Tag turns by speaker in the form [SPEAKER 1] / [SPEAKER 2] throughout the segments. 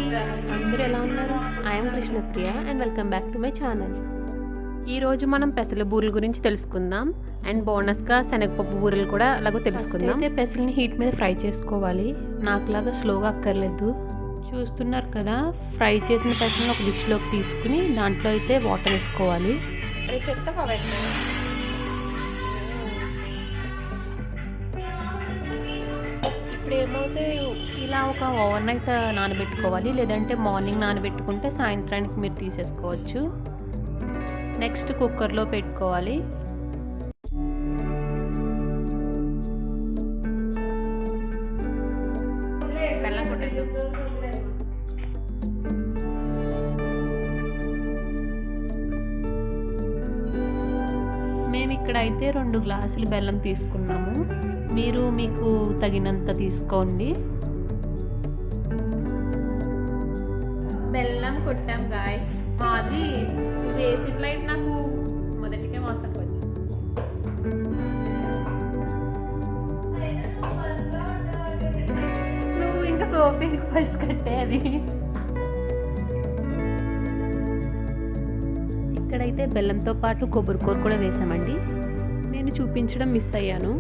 [SPEAKER 1] అందరూ ఎలా ఉన్నారు? I'm Krishnapriya and welcome back to my channel. ఈరోజు మనం పెసల బూరెల గురించి తెలుసుకుందాం అండ్ బోనస్గా శనగపప్పు బూరెలు కూడా అలాగో తెలుసుకుందాం. అయితే పెసలని హీట్ మీద ఫ్రై చేసుకోవాలి. నాకులాగా స్లోగా అక్కర్లేదు. చూస్తున్నారు కదా, ఫ్రై చేసిన పెసలను ఒక డిష్లోకి తీసుకుని దాంట్లో అయితే వాటర్ వేసుకోవాలి. ఇప్పుడు ఏమవుతే ఇలా ఒక ఓవర్ నైట్ నానబెట్టుకోవాలి, లేదంటే మార్నింగ్ నానబెట్టుకుంటే సాయంత్రానికి మీరు తీసేసుకోవచ్చు. నెక్స్ట్ కుక్కర్లో పెట్టుకోవాలి. మేము ఇక్కడైతే 2 గ్లాసులు బెల్లం తీసుకున్నాము. మీరు మీకు తగినంత తీసుకోండి. బెల్లం కొట్టాం గాయస్. అది వేసిన లైట్ నాకు మొదటికే మోసం వచ్చింది. నువ్వు ఇంకా సోపి ఫస్ట్ కట్టే అది. ఇక్కడైతే బెల్లంతో పాటు కొబ్బరికూర కూడా వేసామండి. నేను చూపించడం మిస్ అయ్యాను.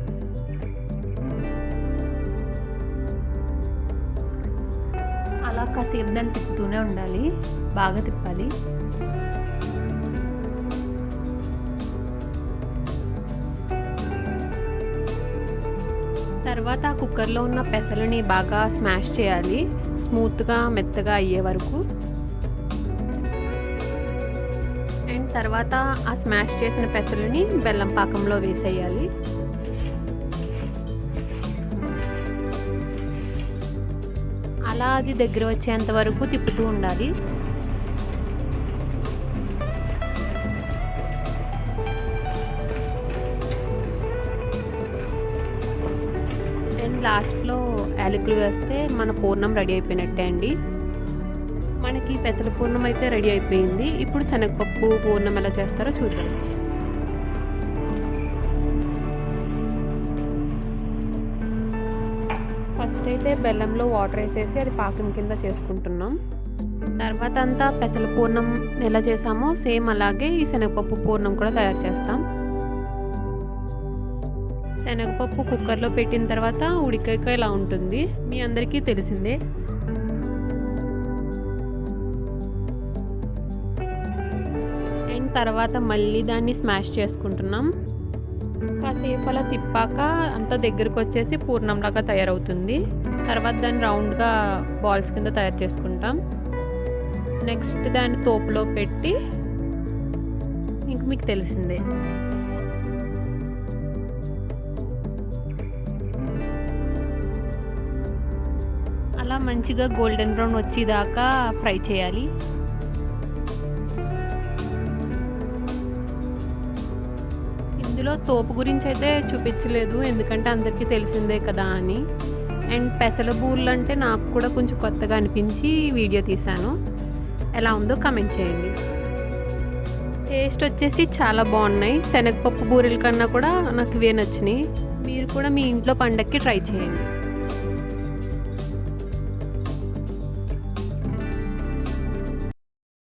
[SPEAKER 1] అలా కాసేపు దాన్ని తిప్పుతూనే ఉండాలి, బాగా తిప్పాలి. తర్వాత ఆ కుక్కర్లో ఉన్న పెసలని బాగా స్మాష్ చేయాలి, స్మూత్గా మెత్తగా అయ్యే వరకు. అండ్ తర్వాత ఆ స్మాష్ చేసిన పెసలని బెల్లం పాకంలో వేసేయాలి. అలా అది దగ్గర వచ్చేంత వరకు తిప్పుతూ ఉండాలి. అండ్ లాస్ట్లో యాలకులు వేస్తే మన పూర్ణం రెడీ అయిపోయినట్టే అండి. మనకి పెసల పూర్ణం అయితే రెడీ అయిపోయింది. ఇప్పుడు శనగపప్పు పూర్ణం ఎలా చేస్తారో చూద్దాం. ఫస్ట్ అయితే బెల్లంలో వాటర్ వేసేసి అది పాకం కింద చేసుకుంటున్నాం. తర్వాత అంతా పెసల పూర్ణం ఎలా చేసామో సేమ్ అలాగే ఈ శనగపప్పు పూర్ణం కూడా తయారు చేస్తాం. శనగపప్పు కుక్కర్లో పెట్టిన తర్వాత ఉడికాక ఇలా ఉంటుంది, మీ అందరికీ తెలిసిందే. అండ్ తర్వాత మళ్ళీ దాన్ని స్మాష్ చేసుకుంటున్నాం. కాసేపు అలా తిప్పాక అంతా దగ్గరకు వచ్చేసి పూర్ణంలాగా తయారవుతుంది. తర్వాత దాన్ని రౌండ్గా బాల్స్ కింద తయారు చేసుకుంటాం. నెక్స్ట్ దాన్ని తోపులో పెట్టి ఇంక మీకు తెలిసిందే. అలా మంచిగా గోల్డెన్ బ్రౌన్ వచ్చేదాకా ఫ్రై చేయాలి. ఇందులో తోపు గురించి అయితే చూపించలేదు, ఎందుకంటే అందరికీ తెలిసిందే కదా అని. అండ్ పెసల బూరెలు అంటే నాకు కూడా కొంచెం కొత్తగా అనిపించి వీడియో తీశాను. ఎలా ఉందో కమెంట్ చేయండి. టేస్ట్ వచ్చేసి చాలా బాగున్నాయి. శనగపప్పు బూరెల కన్నా కూడా నాకు ఇవే నచ్చినాయి. మీరు కూడా మీ ఇంట్లో పండక్కి ట్రై చేయండి.